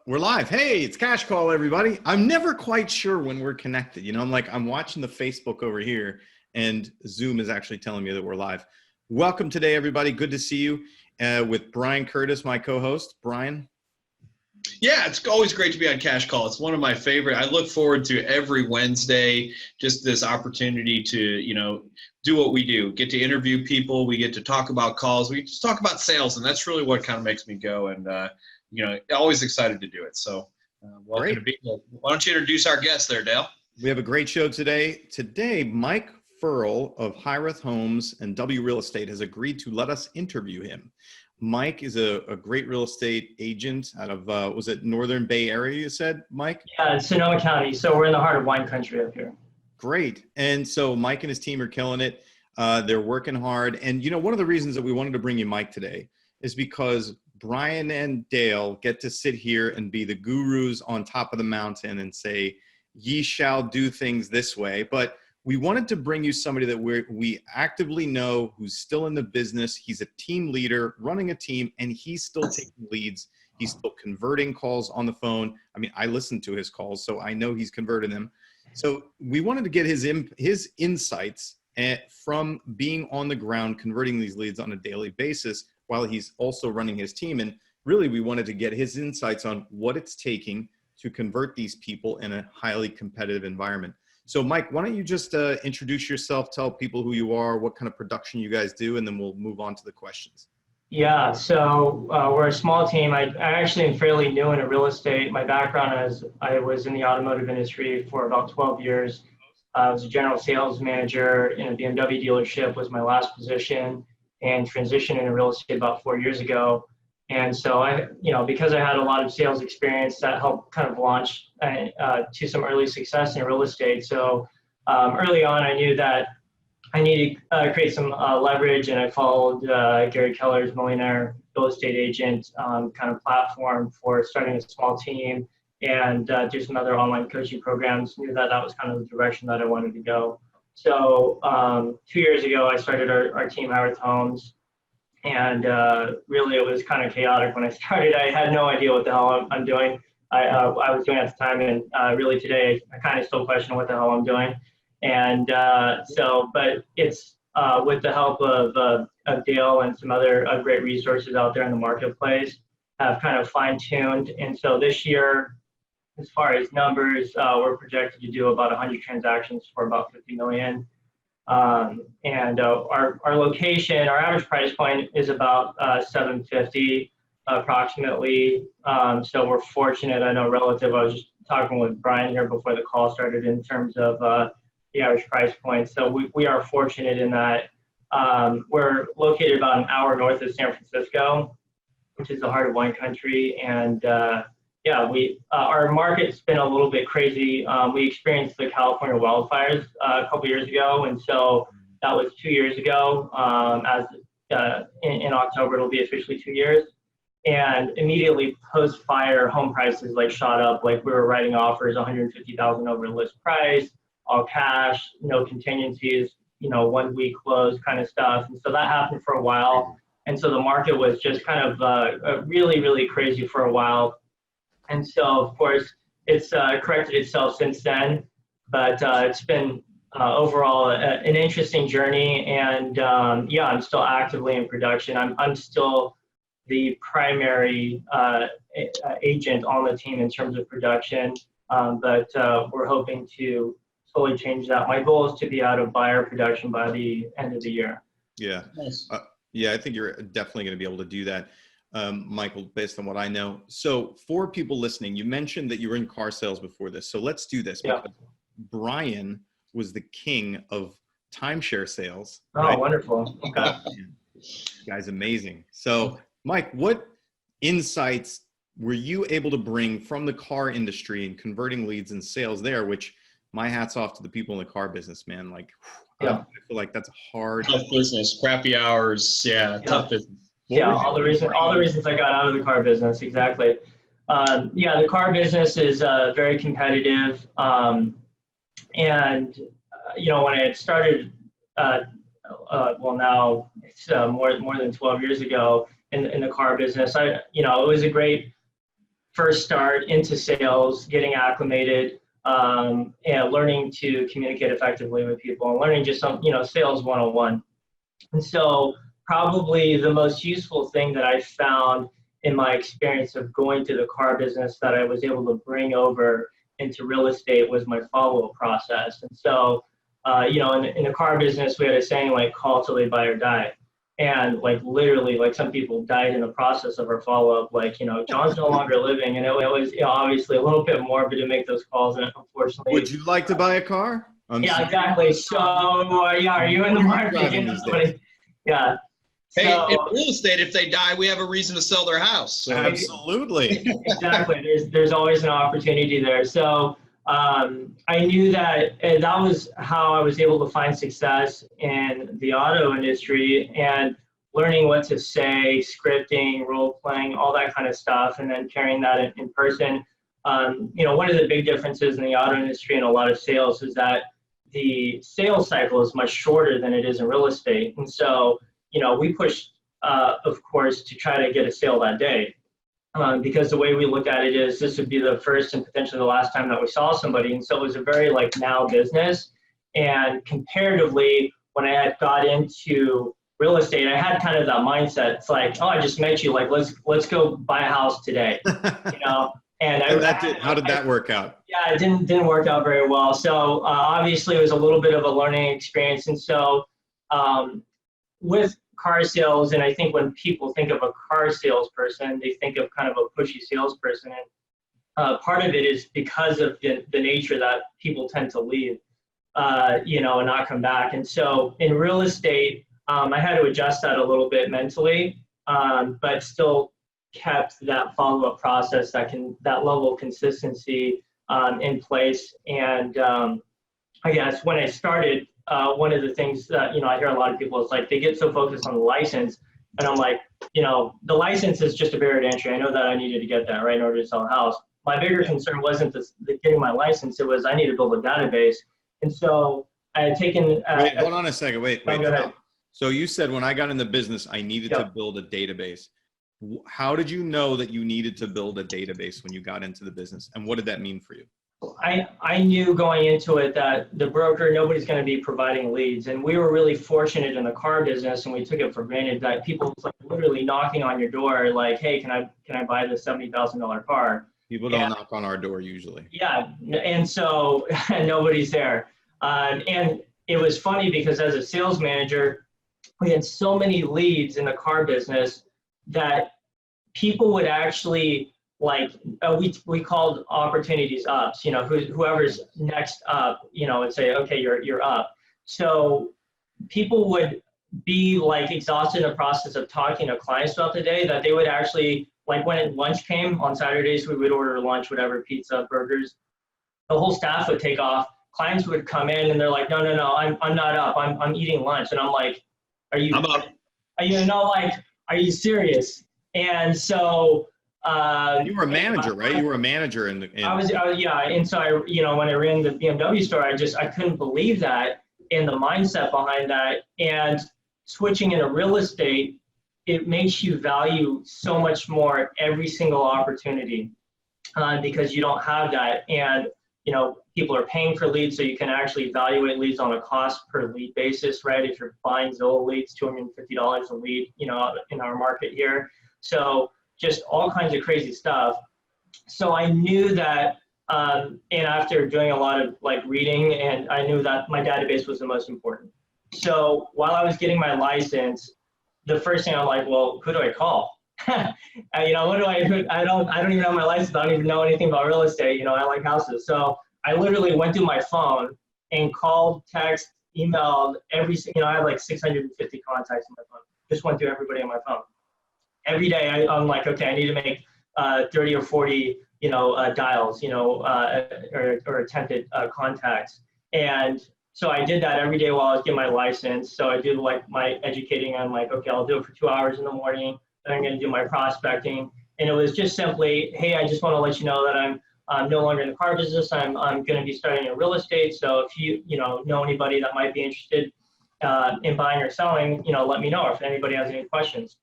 We're live. Hey, it's Cash Call, everybody. I'm never quite sure when we're connected. I'm watching the Facebook over here, and Zoom is actually telling me that we're live. Welcome today, everybody. Good to see you with Brian Curtis, my co-host. Brian? Yeah, it's always great to be on Cash Call. It's one of my favorite. I look forward to every Wednesday, just this opportunity to, do what we do, get to interview people. We get to talk about calls. We just talk about sales, and that's really what kind of makes me go. And, always excited to do it. So welcome to be here. Why don't you introduce our guest there, Dale? We have a great show today. Today, Mike Ferl of Hiraeth Homes and W Real Estate has agreed to let us interview him. Mike is a great real estate agent out of, was it Northern Bay Area, you said, Mike? Yeah, it's Sonoma County. So we're in the heart of wine country up here. Great. And so Mike and his team are killing it. They're working hard. And, one of the reasons that we wanted to bring you Mike today is because Brian and Dale get to sit here and be the gurus on top of the mountain and say, ye shall do things this way. But we wanted to bring you somebody that we actively know who's still in the business. He's a team leader running a team, and he's still taking leads. He's still converting calls on the phone. I mean, I listen to his calls, so I know he's converting them. So we wanted to get his insights from being on the ground, converting these leads on a daily basis, while he's also running his team. And really, we wanted to get his insights on what it's taking to convert these people in a highly competitive environment. So Mike, why don't you just introduce yourself, tell people who you are, what kind of production you guys do, and then we'll move on to the questions. Yeah, so we're a small team. I actually am fairly new in real estate. My background is I was in the automotive industry for about 12 years. I was a general sales manager in a BMW dealership was my last position, and transitioned into real estate about 4 years ago. And so because I had a lot of sales experience, that helped kind of launch to some early success in real estate. So early on, I knew that I needed to create some leverage, and I followed Gary Keller's Millionaire Real Estate Agent kind of platform for starting a small team and do some other online coaching programs. Knew that was kind of the direction that I wanted to go. So 2 years ago, I started our team, Hiraeth Homes, and really it was kind of chaotic when I started. I had no idea what the hell I'm doing. I was doing at the time, and really today, I kind of still question what the hell I'm doing. And but it's with the help of Dale and some other great resources out there in the marketplace, have kind of fine-tuned. And so this year, as far as numbers, we're projected to do about 100 transactions for about 50 million. And our location, our average price point is about $750 approximately. So we're fortunate. I know relative. I was just talking with Brian here before the call started in terms of the average price point. So we are fortunate in that we're located about an hour north of San Francisco, which is the heart of wine country. And our market's been a little bit crazy. We experienced the California wildfires a couple years ago, and so that was 2 years ago. In October, it'll be officially 2 years. And immediately post-fire, home prices shot up. We were writing offers $150,000 over list price, all cash, no contingencies, 1 week close kind of stuff. And so that happened for a while. And so the market was just kind of really, really crazy for a while. And so, of course, it's corrected itself since then, but it's been overall an interesting journey. And I'm still actively in production. I'm still the primary agent on the team in terms of production, but we're hoping to slowly change that. My goal is to be out of buyer production by the end of the year. Yeah, nice. I think you're definitely going to be able to do that. Michael, based on what I know. So for people listening, you mentioned that you were in car sales before this. So let's do this. Yeah. Brian was the king of timeshare sales. Oh, right? Wonderful. Okay. Guy's amazing. So Mike, what insights were you able to bring from the car industry and converting leads and sales there, which my hat's off to the people in the car business, man. I feel like that's a hard. Tough business, crappy hours. Yeah. Tough business. All the reasons I got out of the car business, exactly. The car business is very competitive, and when I had started, now it's more than 12 years ago in the car business. It was a great first start into sales, getting acclimated, and learning to communicate effectively with people, and learning just some, sales 101. And so probably the most useful thing that I found in my experience of going to the car business that I was able to bring over into real estate was my follow-up process. And so, in the car business, we had a saying like, call till they buy or die. And like literally, like some people died in the process of our follow-up. Like, John's no longer living, and it was obviously a little bit morbid to make those calls. And unfortunately, would you like to buy a car? Yeah, exactly. So, are you in the market? Yeah. Hey, in real estate, if they die, we have a reason to sell their house. So. Absolutely. Exactly. There's always an opportunity there. So I knew that that was how I was able to find success in the auto industry, and learning what to say, scripting, role playing, all that kind of stuff, and then carrying that in person. One of the big differences in the auto industry and a lot of sales is that the sales cycle is much shorter than it is in real estate. And so, we push, of course, to try to get a sale that day. Because the way we look at it is this would be the first and potentially the last time that we saw somebody. And so it was a very now business. And comparatively, when I had got into real estate, I had kind of that mindset. It's like, oh, I just met you. Like, let's go buy a house today, And how did that work out? Yeah, it didn't work out very well. So obviously it was a little bit of a learning experience. And so with car sales, and I think when people think of a car salesperson, they think of kind of a pushy salesperson. And part of it is because of the nature that people tend to leave, and not come back. And so in real estate, I had to adjust that a little bit mentally, but still kept that follow-up process, that level of consistency in place. And I guess when I started, one of the things that, I hear a lot of people is like, they get so focused on the license, and I'm like, the license is just a barrier to entry. I know that I needed to get that, right, in order to sell a house. My bigger concern wasn't the getting my license, it was I need to build a database. And so I had taken... wait, hold on a second, wait. Go ahead. So you said when I got in the business, I needed to build a database. How did you know that you needed to build a database when you got into the business? And what did that mean for you? I knew going into it that the broker, nobody's going to be providing leads. And we were really fortunate in the car business, and we took it for granted that people was literally knocking on your door like, hey, can I buy this $70,000 car? People don't knock on our door usually. Yeah. And so nobody's there. And it was funny because as a sales manager, we had so many leads in the car business that people would actually we called opportunities ups, whoever's next up, would say, okay, you're up. So people would be exhausted in the process of talking to clients throughout the day, that they would actually, when lunch came on Saturdays, we would order lunch, whatever, pizza, burgers, the whole staff would take off. Clients would come in and they're like, no, I'm not up. I'm eating lunch. And I'm like, I'm up. Are you serious? And so you were a manager, right? You were a manager I was, yeah. And so when I ran the BMW store, I couldn't believe that, and the mindset behind that. And switching into real estate, it makes you value so much more every single opportunity, because you don't have that. And people are paying for leads, so you can actually evaluate leads on a cost per lead basis, right? If you're buying Zillow leads, $250 a lead, in our market here. So just all kinds of crazy stuff. So I knew that, and after doing a lot of reading, and I knew that my database was the most important. So while I was getting my license, the first thing I'm like, well, who do I call? I don't even have my license. I don't even know anything about real estate. I like houses. So I literally went through my phone and called, text, emailed every, I had 650 contacts on my phone. Just went through everybody on my phone. Every day I'm like, okay, I need to make 30 or 40, dials, or attempted contacts. And so I did that every day while I was getting my license. So I did my educating. I'm like, okay, I'll do it for 2 hours in the morning. Then I'm going to do my prospecting. And it was just simply, hey, I just want to let you know that I'm no longer in the car business. I'm going to be starting in real estate. So if you know anybody that might be interested in buying or selling, let me know if anybody has any questions.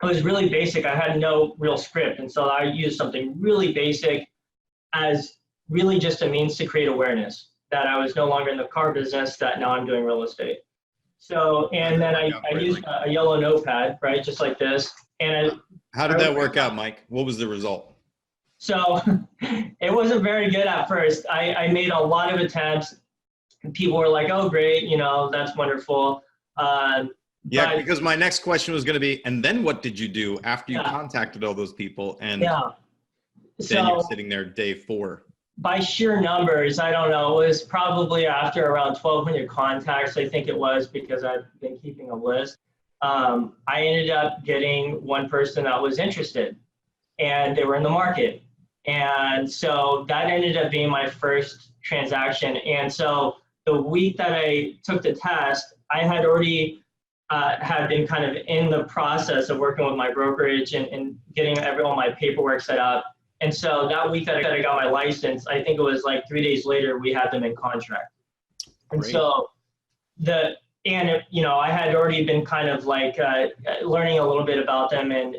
it was really basic. I had no real script. And so I used something really basic as really just a means to create awareness that I was no longer in the car business, that now I'm doing real estate. So, and then I used a yellow notepad, right? Just like this. And how did that work out, Mike? What was the result? So it wasn't very good at first. I made a lot of attempts. People were like, oh, great, you know, that's wonderful. Yeah, because my next question was going to be, and then what did you do after you contacted all those people? And then you're sitting there day 4. By sheer numbers, I don't know. It was probably after around 1,200 contacts, I think it was, because I've been keeping a list. I ended up getting one person that was interested, and they were in the market. And so that ended up being my first transaction. And so the week that I took the test, I had already had been kind of in the process of working with my brokerage and getting all my paperwork set up. And so that week that I got my license, I think it was like 3 days later, we had them in contract. And Great. so you know, I had already been kind of like learning a little bit about them and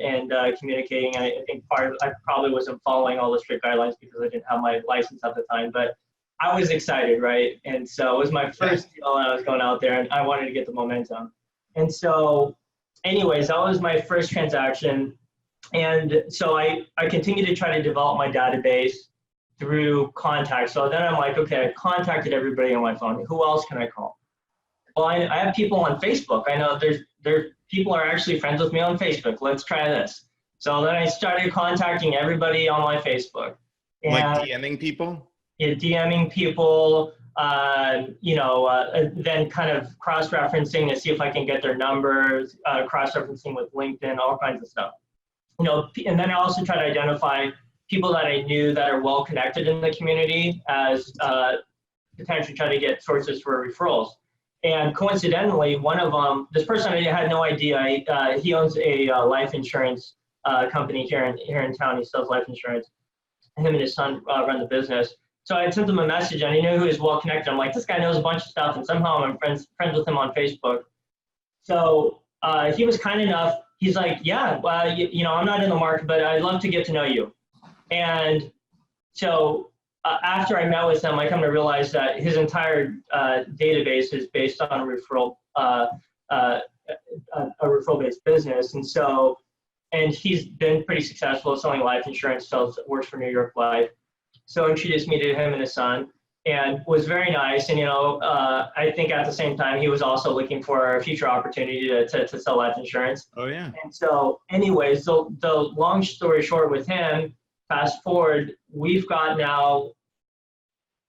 communicating. I think I probably wasn't following all the strict guidelines because I didn't have my license at the time, but I was excited, right? And so it was my first deal, and I was going out there, and I wanted to get the momentum. And so anyways, that was my first transaction. And so I continued to try to develop my database through contacts. So then I'm like, okay, I contacted everybody on my phone. Who else can I call? Well, I have people on Facebook. I know there's people are actually friends with me on Facebook. Let's try this. So then I started contacting everybody on my Facebook. And, like DMing people? Yeah, DMing people, you know, then kind of cross-referencing to see if I can get their numbers, cross-referencing with LinkedIn, all kinds of stuff. You know, and then I also try to identify people that I knew that are well connected in the community as potentially try to get sources for referrals. And coincidentally, one of them, this person I had no idea, he owns a life insurance company here in town. He sells life insurance. Him and his son run the business. So I sent him a message, and he knew he was well connected. I'm like, this guy knows a bunch of stuff, and somehow I'm friends with him on Facebook. So he was kind enough. He's like, yeah, you know, I'm not in the market, but I'd love to get to know you. And so after I met with him, I come to realize that his entire database is based on a referral-based business. And so, and he's been pretty successful selling life insurance, works for New York Life. So introduced me to him and his son, and was very nice. And, you know, I think at the same time, he was also looking for a future opportunity to sell life insurance. Oh, yeah. And so anyways, the long story short with him, fast forward, we've got now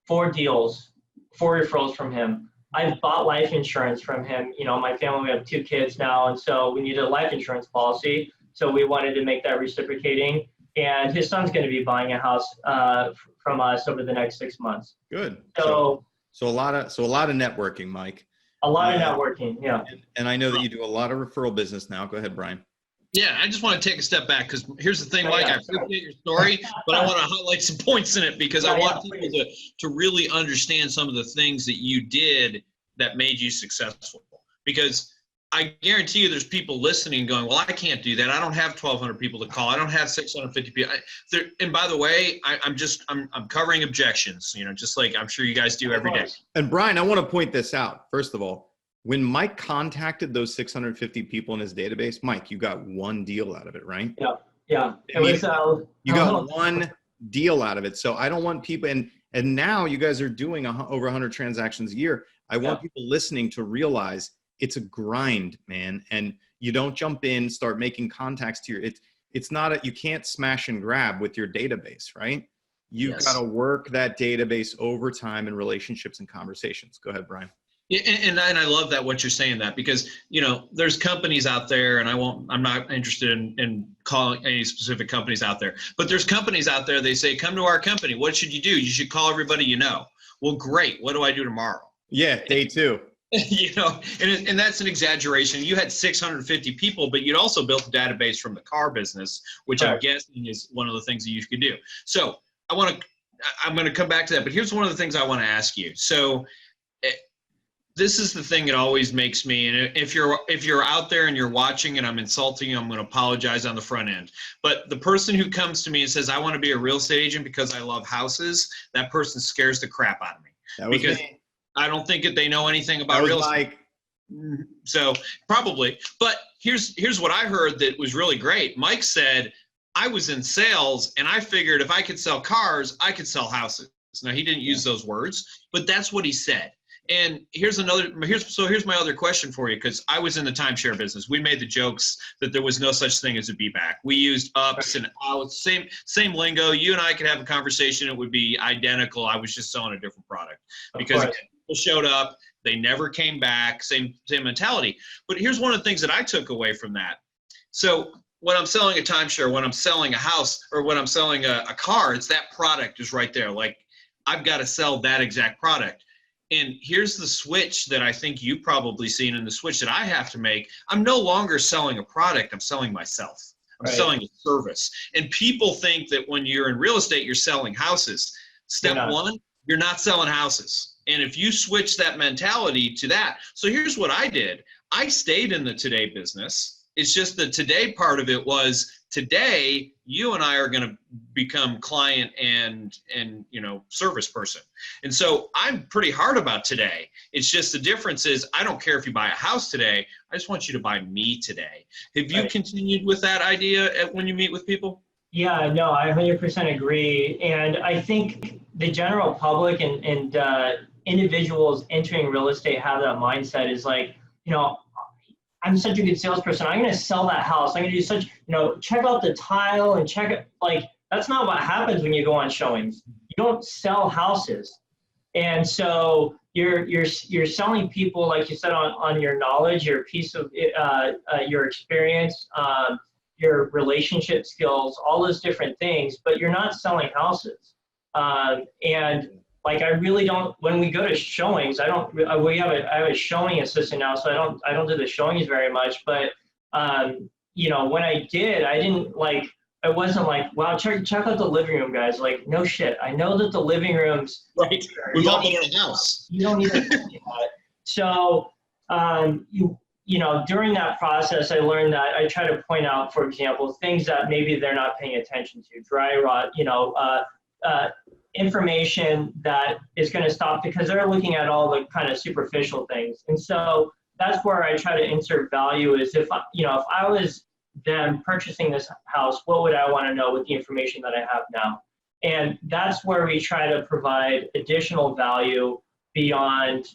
4 deals, 4 referrals from him. I've bought life insurance from him. You know, my family, we have 2 kids now, and so we needed a life insurance policy. So we wanted to make that reciprocating. And his son's going to be buying a house from us over the next 6 months. Good. So a lot of networking, Mike. A lot of networking, yeah. And I know that you do a lot of referral business now. Go ahead, Brian. Yeah, I just want to take a step back because here's the thing, Mike. I appreciate your story, but I want to highlight some points in it because I want people to really understand some of the things that you did that made you successful. Because I guarantee you there's people listening going, well, I can't do that. I don't have 1,200 people to call. I don't have 650 people. And by the way, I'm covering objections, you know, just like I'm sure you guys do every day. And Brian, I want to point this out. First of all, when Mike contacted those 650 people in his database, Mike, you got 1 deal out of it, right? Yeah. Yeah. You got 1 deal out of it. So I don't want people, and now you guys are doing over 100 transactions a year. I want people listening to realize it's a grind, man. And you don't jump in, start making contacts to it's not you can't smash and grab with your database, right? You've got to work that database over time in relationships and conversations. Go ahead, Brian. Yeah, and I love that what you're saying that because, you know, there's companies out there, and I'm not interested in calling any specific companies out there, but there's companies out there, they say, come to our company. What should you do? You should call everybody you know. Well, great. What do I do tomorrow? Yeah, day 2. You know, and that's an exaggeration. You had 650 people, but you'd also built a database from the car business, which I'm guessing is one of the things that you could do. So I'm going to come back to that, but here's one of the things I want to ask you. So this is the thing that always makes me, and if you're out there and you're watching and I'm insulting you, I'm going to apologize on the front end. But the person who comes to me and says, I want to be a real estate agent because I love houses, that person scares the crap out of me. That was because me. I don't think that they know anything about real estate. So probably. But here's what I heard that was really great. Mike said, I was in sales and I figured if I could sell cars, I could sell houses. Now, he didn't use those words, but that's what he said. And here's my other question for you, because I was in the timeshare business. We made the jokes that there was no such thing as a be back. We used ups and outs, same lingo. You and I could have a conversation. It would be identical. I was just selling a different product because people showed up. They never came back. Same mentality. But here's one of the things that I took away from that. So when I'm selling a timeshare, when I'm selling a house, or when I'm selling a car, it's that product is right there. Like, I've got to sell that exact product. And here's the switch that I think you've probably seen, and the switch that I have to make. I'm no longer selling a product. I'm selling myself. I'm selling a service. And people think that when you're in real estate, you're selling houses. Step one, you're not selling houses. And if you switch that mentality to that. So here's what I did. I stayed in the today business. It's just the today part of it was, today, you and I are going to become client and service person. And so I'm pretty hard about today. It's just the difference is, I don't care if you buy a house today. I just want you to buy me today. Have you continued with that idea when you meet with people? Yeah, no, I 100% agree. And I think the general public and individuals entering real estate have that mindset is like, I'm such a good salesperson. I'm going to sell that house. I'm going to do such, check out the tile and check it. Like, that's not what happens when you go on showings. You don't sell houses. And so you're selling people, like you said, on your knowledge, your piece of your experience, your relationship skills, all those different things, but you're not selling houses. And like, I really don't, when we go to showings, I have a showing assistant now, so I don't do the showings very much, but, when I didn't like, it wasn't like, wow, check out the living room, guys. Like, no shit. I know that the living room's right. We've all been in a house. You don't need to think about it. So, during that process, I learned that I try to point out, for example, things that maybe they're not paying attention to, dry rot, information that is going to stop, because they're looking at all the kind of superficial things. And so that's where I try to insert value is if I was them purchasing this house, what would I want to know with the information that I have now? And that's where we try to provide additional value beyond,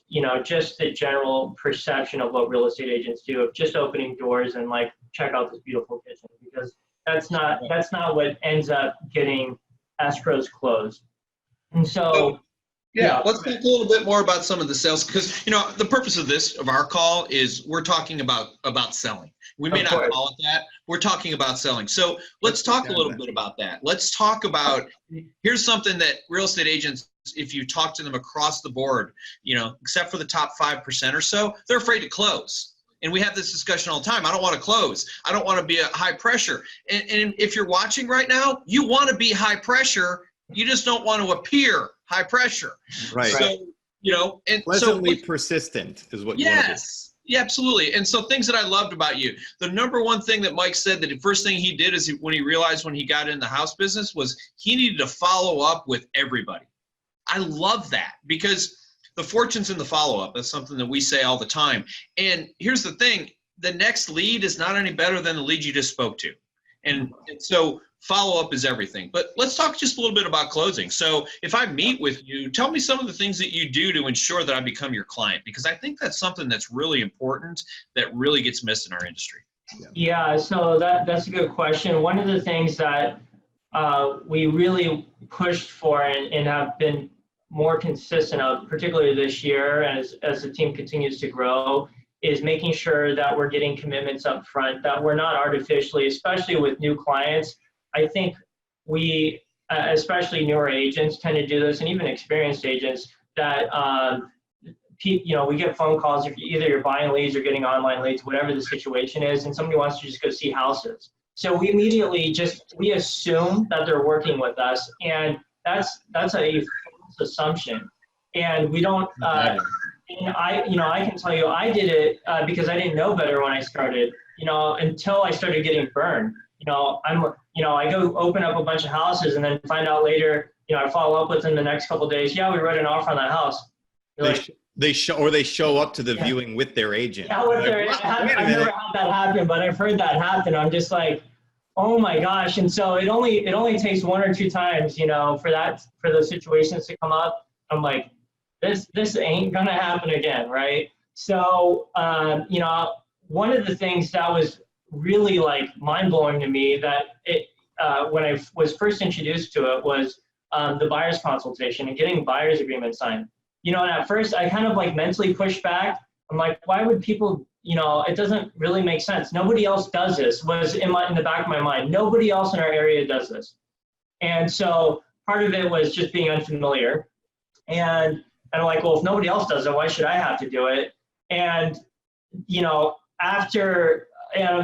just the general perception of what real estate agents do of just opening doors and like, check out this beautiful kitchen, because that's not what ends up getting escrows closed. And so, let's talk a little bit more about some of the sales, because the purpose of our call is we're talking about selling. We may not call it that. We're talking about selling. So let's talk a little bit about that. Let's talk about, here's something that real estate agents, if you talk to them across the board, except for the top 5% or so, they're afraid to close. And we have this discussion all the time. I don't want to close. I don't want to be a high pressure. And if you're watching right now, you want to be high pressure. You just don't want to appear high pressure. Right. So, and pleasantly persistent is what you want to do. Yeah, absolutely. And so things that I loved about you, the number one thing that Mike said, that the first thing he did is when he realized when he got in the house business was he needed to follow up with everybody. I love that, because the fortune's in the follow-up. That's something that we say all the time. And here's the thing, the next lead is not any better than the lead you just spoke to. And so follow-up is everything. But let's talk just a little bit about closing. So if I meet with you, tell me some of the things that you do to ensure that I become your client, because I think that's something that's really important that really gets missed in our industry. Yeah, so that's a good question. One of the things that we really pushed for and have been more consistent of, particularly this year as the team continues to grow, is making sure that we're getting commitments up front, that we're not artificially, especially with new clients. I think we, especially newer agents, tend to do this, and even experienced agents, that we get phone calls if either you're buying leads or getting online leads, whatever the situation is, and somebody wants to just go see houses. So we immediately we assume that they're working with us, and that's a false assumption. And we don't And I can tell you, I did it because I didn't know better when I started, until I started getting burned. I go open up a bunch of houses and then find out later, I follow up with them the next couple of days. Yeah, we wrote an offer on that house. They show up to the viewing with their agent. Yeah, I've never had that happen, but I've heard that happen. I'm just like, oh my gosh. And so it only takes one or two times, for those situations to come up. I'm like, this ain't gonna happen again, right? So, one of the things that was really like mind-blowing to me that when I was first introduced to it was the buyer's consultation and getting buyer's agreement signed. And at first I kind of like mentally pushed back. I'm like, why would people, it doesn't really make sense. Nobody else does this, was in the back of my mind. Nobody else in our area does this. And so part of it was just being unfamiliar. And I'm like, well, if nobody else does it, why should I have to do it? And,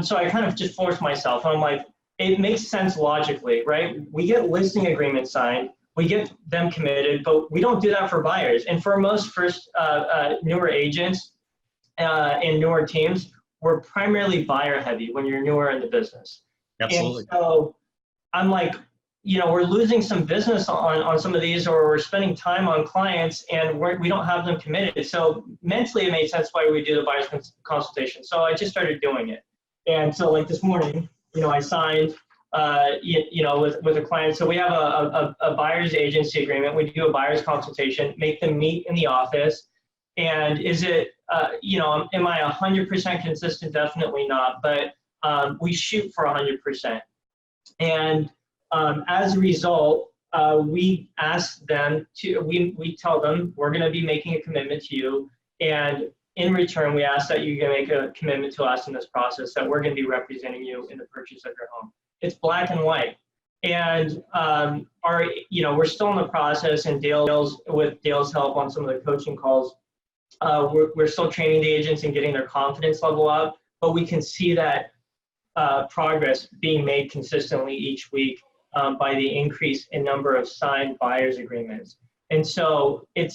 so I kind of just forced myself. I'm like, it makes sense logically, right? We get listing agreements signed, we get them committed, but we don't do that for buyers. And for most newer agents and newer teams, we're primarily buyer heavy when you're newer in the business. Absolutely. And so I'm like, we're losing some business on some of these, or we're spending time on clients and we don't have them committed. So mentally it made sense why we do the buyer's consultation. So I just started doing it. And so like this morning, I signed, with a client. So we have a buyer's agency agreement. We do a buyer's consultation, make them meet in the office. And is it, am I 100% consistent? Definitely not, but we shoot for 100%. And as a result, we ask them we tell them we're going to be making a commitment to you. And in return, we ask that you make a commitment to us in this process, that we're going to be representing you in the purchase of your home. It's black and white. And we're still in the process, and with Dale's help on some of the coaching calls, we're still training the agents and getting their confidence level up, but we can see that progress being made consistently each week by the increase in number of signed buyer's agreements. And so it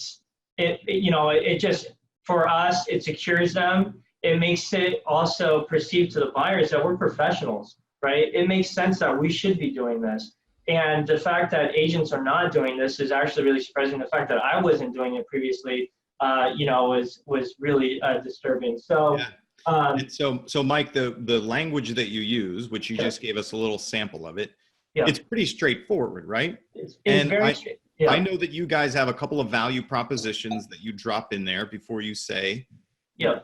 just, for us, it secures them. It makes it also perceived to the buyers that we're professionals, right? It makes sense that we should be doing this. And the fact that agents are not doing this is actually really surprising. The fact that I wasn't doing it previously, was really disturbing. So, yeah. And so Mike, the language that you use, which you just gave us a little sample of it, it's pretty straightforward, right? It's very straight. Yeah. I know that you guys have a couple of value propositions that you drop in there before you say,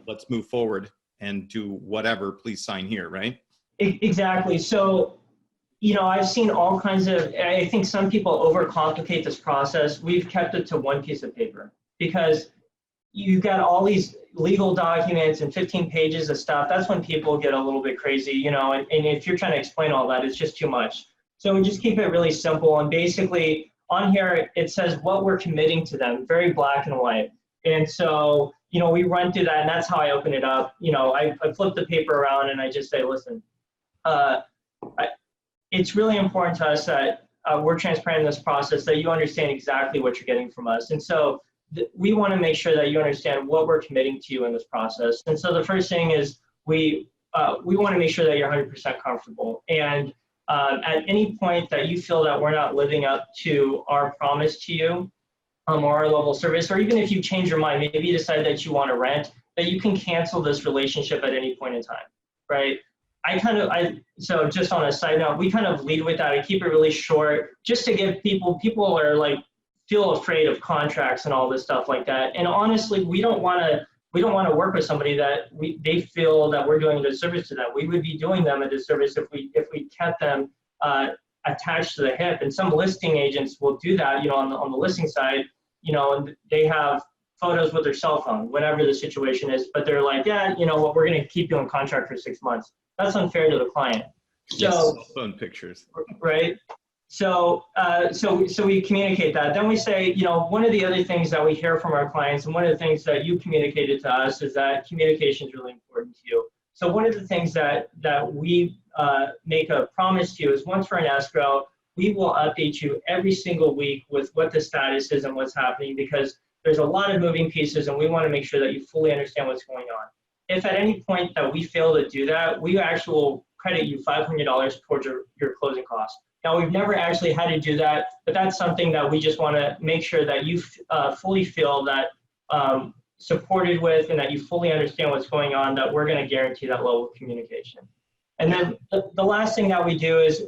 let's move forward and do whatever, please sign here, right? Exactly. So, I've seen all kinds of, I think some people overcomplicate this process. We've kept it to one piece of paper because you've got all these legal documents and 15 pages of stuff. That's when people get a little bit crazy, and if you're trying to explain all that, it's just too much. So we just keep it really simple. And basically on here, it says what we're committing to them, very black and white. And so, we run through that, and that's how I open it up. I flip the paper around and I just say, listen, it's really important to us that we're transparent in this process, that you understand exactly what you're getting from us. And so we want to make sure that you understand what we're committing to you in this process. And so the first thing is we want to make sure that you're 100% comfortable. And at any point that you feel that we're not living up to our promise to you, or our level of service, or even if you change your mind, maybe you decide that you want to rent, that you can cancel this relationship at any point in time, right? So just on a side note, we kind of lead with that. I keep it really short just to give people are like, feel afraid of contracts and all this stuff like that. And honestly, we don't want to work with somebody that they feel that we're doing a disservice to them. We would be doing them a disservice if we kept them attached to the hip. And some listing agents will do that, on the listing side, and they have photos with their cell phone, whatever the situation is, but they're like, we're going to keep you on contract for 6 months. That's unfair to the client. Yes, cell phone pictures. Right. So we communicate that. Then we say, one of the other things that we hear from our clients, and one of the things that you communicated to us, is that communication is really important to you. So one of the things that we make a promise to you is, once we're in escrow, we will update you every single week with what the status is and what's happening, because there's a lot of moving pieces, and we want to make sure that you fully understand what's going on. If at any point that we fail to do that, we actually will credit you $500 towards your closing costs. Now, we've never actually had to do that, but that's something that we just want to make sure that you fully feel that supported with, and that you fully understand what's going on, that we're going to guarantee that level of communication. And then the last thing that we do is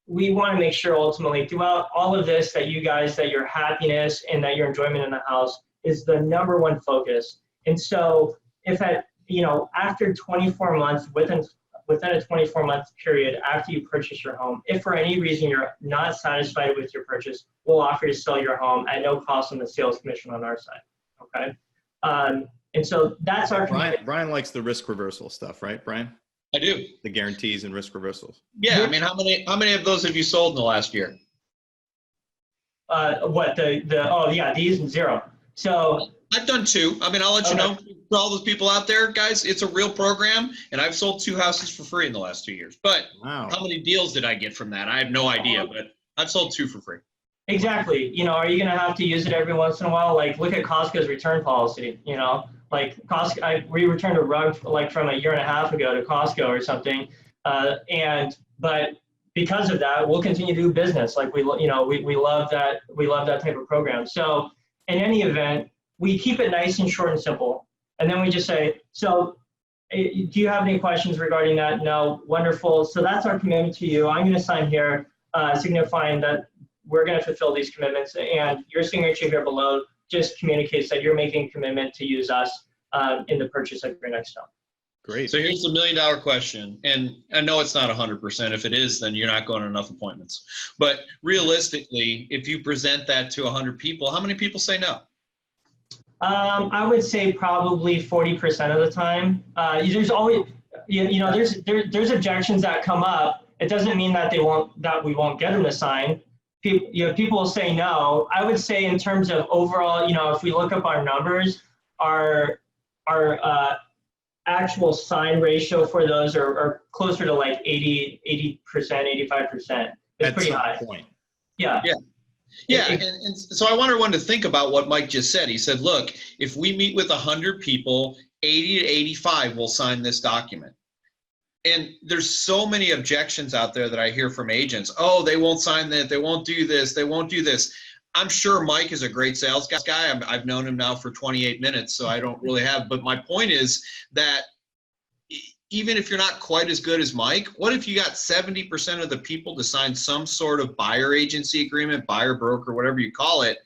we want to make sure ultimately throughout all of this that you guys, that your happiness and that your enjoyment in the house is the number one focus. And so if after 24 months, within a 24-month period after you purchase your home, if for any reason you're not satisfied with your purchase, we'll offer to sell your home at no cost on the sales commission on our side. Okay. And so that's our Brian likes the risk reversal stuff, right, Brian? I do. The guarantees and risk reversals. Yeah, I mean, how many of those have you sold in the last year? These and 0. So I've done 2. I mean, I'll let you know, for all those people out there, guys, it's a real program, and I've sold 2 houses for free in the last 2 years. But wow. How many deals did I get from that? I have no idea, but I've sold 2 for free. Exactly. Are you going to have to use it every once in a while? Like, look at Costco's return policy. Like Costco, we returned a rug like from a year and a half ago to Costco or something, but because of that, we'll continue to do business. Like we love that. We love that type of program. So in any event, we keep it nice and short and simple, and then we just say, so do you have any questions regarding that? No. Wonderful. So that's our commitment to you. I'm going to sign here, signifying that we're going to fulfill these commitments, and your signature here below just communicates that you're making a commitment to use us in the purchase of your next home. Great. So here's the $1 million question, and I know it's not 100%. If it is, then you're not going to enough appointments. But realistically, if you present that to 100 people, how many people say no? I would say probably 40% of the time. There's always, there's objections that come up. It doesn't mean that we won't get them to sign. People will say no. I would say in terms of overall, if we look up our numbers, our actual sign ratio for those are closer to like 80%, 85%. It's pretty high. Point. Yeah. And so I want everyone to think about what Mike just said. He said, look, if we meet with 100 people, 80 to 85 will sign this document. And there's so many objections out there that I hear from agents. Oh, they won't sign that. They won't do this. They won't do this. I'm sure Mike is a great sales guy. I've known him now for 28 minutes, so I don't really have. But my point is that even if you're not quite as good as Mike, what if you got 70% of the people to sign some sort of buyer agency agreement, buyer broker, whatever you call it?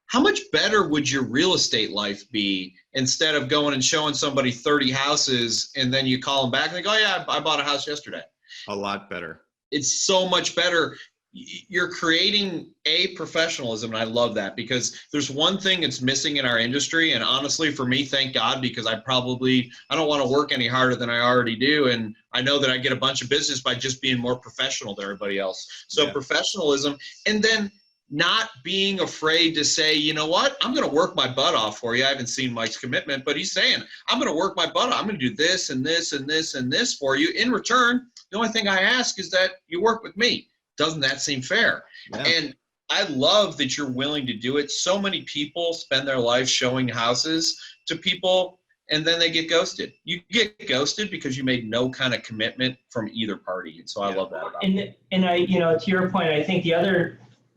How much better would your real estate life be instead of going and showing somebody 30 houses and then you call them back and they go, oh, yeah, I bought a house yesterday? A lot better. It's so much better. You're creating professionalism, and I love that, because there's one thing that's missing in our industry, and honestly for me, thank God, because I don't want to work any harder than I already do, and I know that I get a bunch of business by just being more professional than everybody else. So professionalism, and then not being afraid to say, you know what, I'm going to work my butt off for you. I haven't seen Mike's commitment, but he's saying, I'm going to work my butt off. I'm going to do this and this and this and this for you. In return, the only thing I ask is that you work with me. Doesn't that seem fair? Yeah. And I love that you're willing to do it. So many people spend their life showing houses to people, and then they get ghosted. You get ghosted because you made no kind of commitment from either party. And so I love that about it. And I, to your point, I think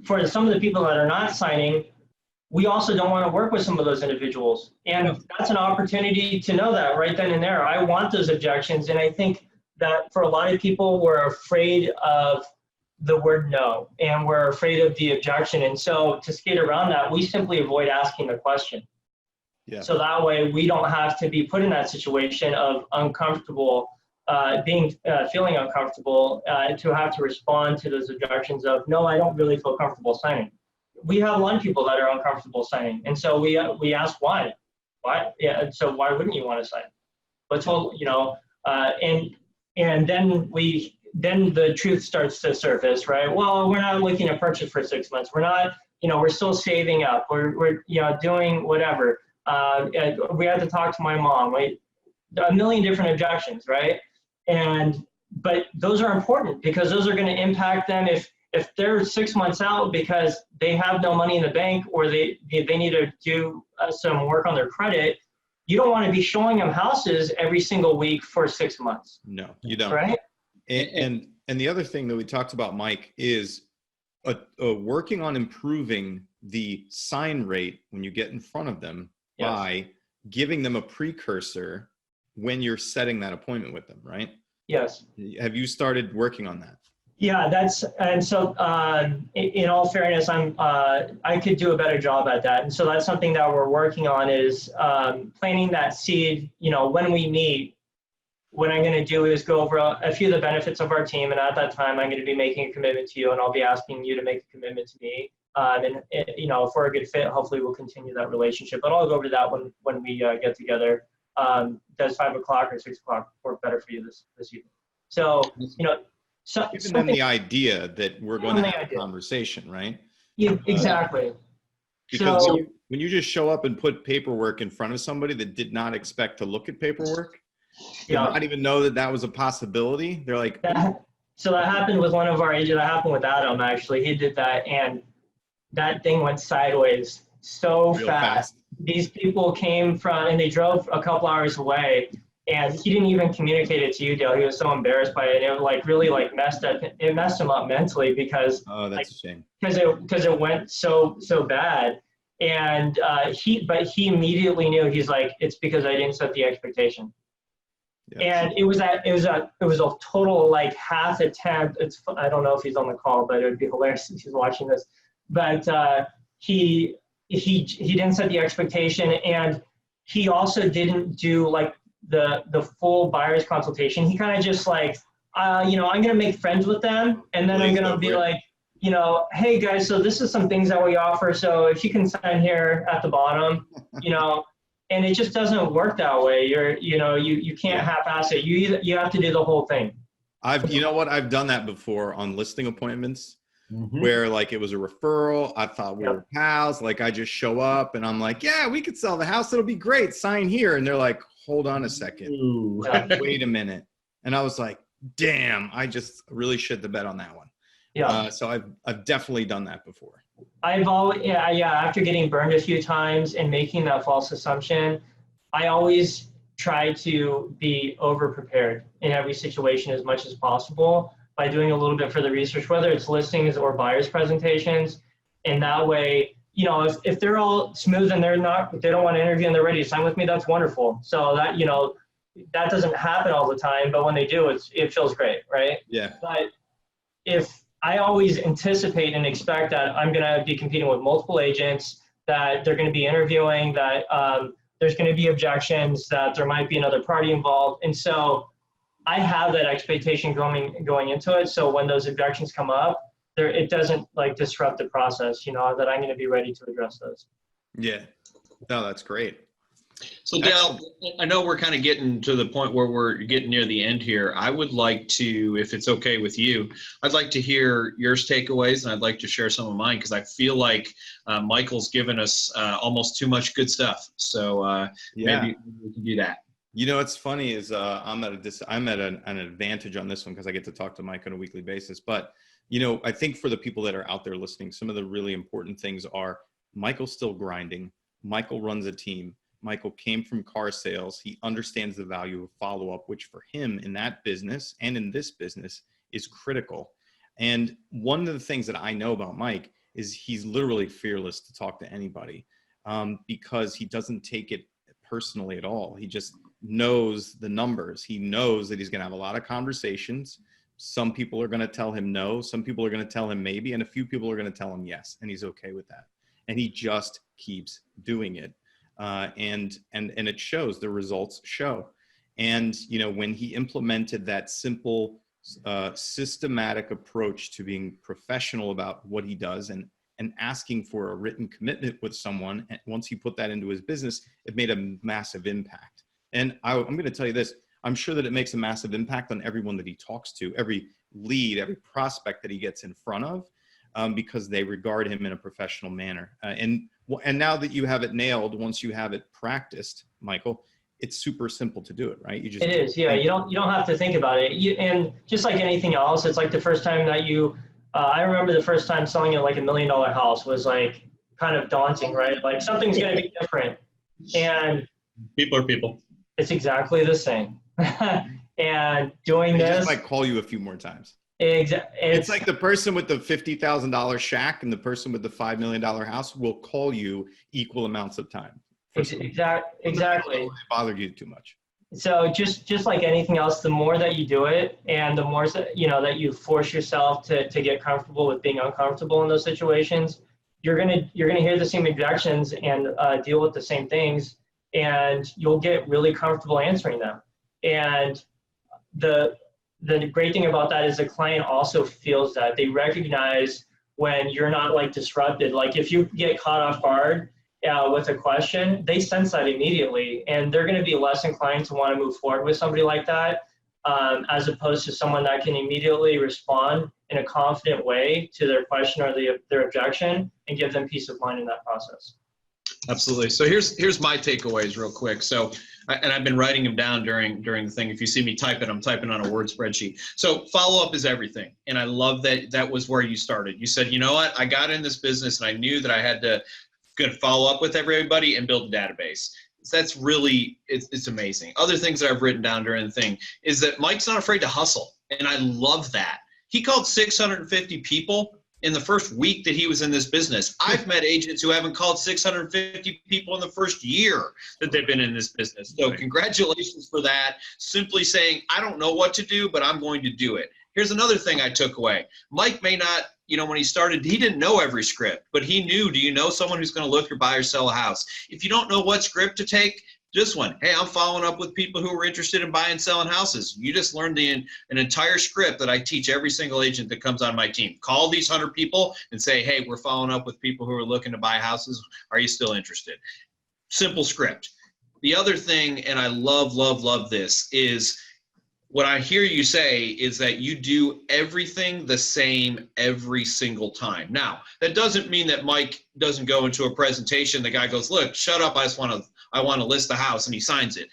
for some of the people that are not signing, we also don't want to work with some of those individuals. And that's an opportunity to know that right then and there. I want those objections. And I think that for a lot of people, we're afraid of the word no, and we're afraid of the objection. And so to skate around that, we simply avoid asking the question. Yeah. So that way we don't have to be put in that situation of uncomfortable, feeling uncomfortable, to have to respond to those objections of, no, I don't really feel comfortable signing. We have a lot of people that are uncomfortable signing. And so we ask why. Yeah. So why wouldn't you want to sign? Let's hold, and then the truth starts to surface, right? Well, we're not looking to purchase for 6 months. We're not, we're still saving up. We're doing whatever. We have to talk to my mom, right? A million different objections, right? But those are important because those are going to impact them. If if they're 6 months out because they have no money in the bank or they need to do some work on their credit, you don't want to be showing them houses every single week for 6 months. No, you don't. Right? And the other thing that we talked about, Mike, is working on improving the sign rate when you get in front of them by giving them a precursor when you're setting that appointment with them, right? Yes. Have you started working on that? Yeah, in all fairness, I could do a better job at that. And so that's something that we're working on is planting that seed. When we meet, what I'm going to do is go over a few of the benefits of our team. And at that time, I'm going to be making a commitment to you, and I'll be asking you to make a commitment to me. If we're a good fit, hopefully we'll continue that relationship. But I'll go over that when we get together. Does 5 o'clock or 6 o'clock work better for you this evening? So, So giving them the idea that we're going to have a conversation, right? Yeah, exactly. Because when you just show up and put paperwork in front of somebody that did not expect to look at paperwork, did not even know that was a possibility, they're like, so that happened with one of our agents. That happened with Adam, actually. He did that, and that thing went sideways so fast. These people came from, and they drove a couple hours away. And he didn't even communicate it to you, Dale. He was so embarrassed by it. And it really messed him up mentally because that's a shame. Because it went so bad. And he immediately knew. He's like, it's because I didn't set the expectation. Yep. And it was a total half attempt. I don't know if he's on the call, but it would be hilarious if he's watching this. But he didn't set the expectation, and he also didn't do the full buyer's consultation. He kind of just I'm going to make friends with them, and then I'm going to be hey guys, so this is some things that we offer. So if you can sign here at the bottom, and it just doesn't work that way. You can't half-ass it. You have to do the whole thing. I've done that before on listing appointments. Mm-hmm. Where it was a referral. I thought we were pals. I just show up and I'm like, yeah, we could sell the house. It'll be great. Sign here. And they're like, hold on a second. Wait a minute. And I was like, damn, I just really shit the bed on that one. Yeah. So I've definitely done that before. I've always, after getting burned a few times and making that false assumption, I always try to be over prepared in every situation as much as possible, by doing a little bit further research, whether it's listings or buyers presentations. And that way, if they're all smooth and they don't want to interview and they're ready to sign with me, that's wonderful. So that, that doesn't happen all the time, but when they do, it feels great, right? Yeah. But if I always anticipate and expect that I'm going to be competing with multiple agents, that they're going to be interviewing, that there's going to be objections, that there might be another party involved. And so I have that expectation going into it. So when those objections come up, it doesn't disrupt the process, that I'm going to be ready to address those. Yeah. No, that's great. So Dale, I know we're kind of getting to the point where we're getting near the end here. I would like to, if it's okay with you, I'd like to hear your takeaways, and I'd like to share some of mine, because I feel like Michael's given us almost too much good stuff. So maybe we can do that. What's funny is I'm at an advantage on this one because I get to talk to Mike on a weekly basis. But, I think for the people that are out there listening, some of the really important things are Michael's still grinding. Michael runs a team. Michael came from car sales. He understands the value of follow-up, which for him in that business and in this business is critical. And one of the things that I know about Mike is he's literally fearless to talk to anybody because he doesn't take it personally at all. He just knows the numbers. He knows that he's going to have a lot of conversations. Some people are going to tell him no. Some people are going to tell him maybe, and a few people are going to tell him yes, and he's okay with that. And he just keeps doing it. And it shows, the results show. And, when he implemented that simple, systematic approach to being professional about what he does and asking for a written commitment with someone, and once he put that into his business, it made a massive impact. And I'm going to tell you this, I'm sure that it makes a massive impact on everyone that he talks to, every lead, every prospect that he gets in front of, because they regard him in a professional manner. And now that you have it nailed, once you have it practiced, Michael, it's super simple to do it, right? It is, yeah. You don't have to think about it. And just like anything else, it's like the first time that you I remember the first time selling like $1 million house was like kind of daunting, right? Like something's going to be different. And people are people. It's exactly the same. And doing They this, just like call you a few more times. it's like the person with the $50,000 shack and the person with the $5 million house will call you equal amounts of time. Exactly. It bothered you too much. So just like anything else, the more that you do it, and the more that you force yourself to get comfortable with being uncomfortable in those situations, you're gonna hear the same objections and deal with the same things, and you'll get really comfortable answering them. And the great thing about that is the client also feels that they recognize when you're not like disrupted. Like if you get caught off guard with a question, they sense that immediately, and they're going to be less inclined to want to move forward with somebody like that, as opposed to someone that can immediately respond in a confident way to their question or their objection and give them peace of mind in that process. Absolutely. So here's my takeaways real quick. So, and I've been writing them down during the thing. If you see me typing, I'm typing on a word spreadsheet. So follow-up is everything. And I love that was where you started. You said, you know what, I got in this business and I knew that I had to follow up with everybody and build a database. So that's really, it's amazing. Other things that I've written down during the thing is that Mike's not afraid to hustle. And I love that. He called 650 people in the first week that he was in this business. I've met agents who haven't called 650 people in the first year that they've been in this business. So congratulations for that. Simply saying, I don't know what to do, but I'm going to do it. Here's another thing I took away. Mike may not, when he started, he didn't know every script, but he knew, do you know someone who's going to look or buy or sell a house? If you don't know what script to take, this one, hey, I'm following up with people who are interested in buying and selling houses. You just learned an entire script that I teach every single agent that comes on my team. Call these 100 people and say, hey, we're following up with people who are looking to buy houses. Are you still interested? Simple script. The other thing, and I love this, is what I hear you say is that you do everything the same every single time. Now, that doesn't mean that Mike doesn't go into a presentation. The guy goes, look, shut up. I want to list the house, and he signs it.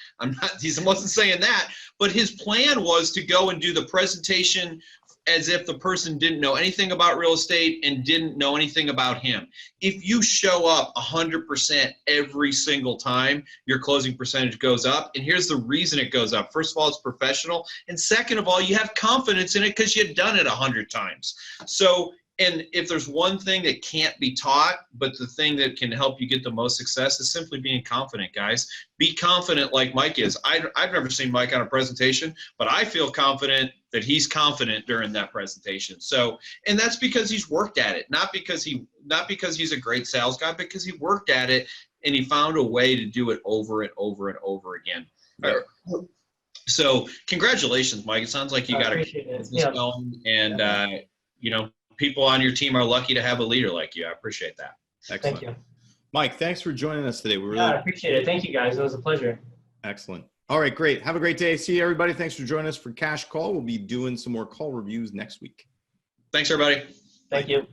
He wasn't saying that, but his plan was to go and do the presentation as if the person didn't know anything about real estate and didn't know anything about him. If you show up 100% every single time, your closing percentage goes up. And here's the reason it goes up. First of all, it's professional. And second of all, you have confidence in it because you've done it 100 times. So, and if there's one thing that can't be taught, but the thing that can help you get the most success is simply being confident, guys. Be confident like Mike is. I've never seen Mike on a presentation, but I feel confident that he's confident during that presentation. So, and that's because he's worked at it, not because he's a great sales guy, because he worked at it and he found a way to do it over and over and over again. Yeah. So congratulations, Mike. It sounds like you got a business going, and people on your team are lucky to have a leader like you. I appreciate that. Excellent. Thank you. Mike, thanks for joining us today. I appreciate it. Thank you, guys. It was a pleasure. Excellent. All right, great. Have a great day. See you, everybody. Thanks for joining us for Cash Call. We'll be doing some more call reviews next week. Thanks, everybody. Thank you.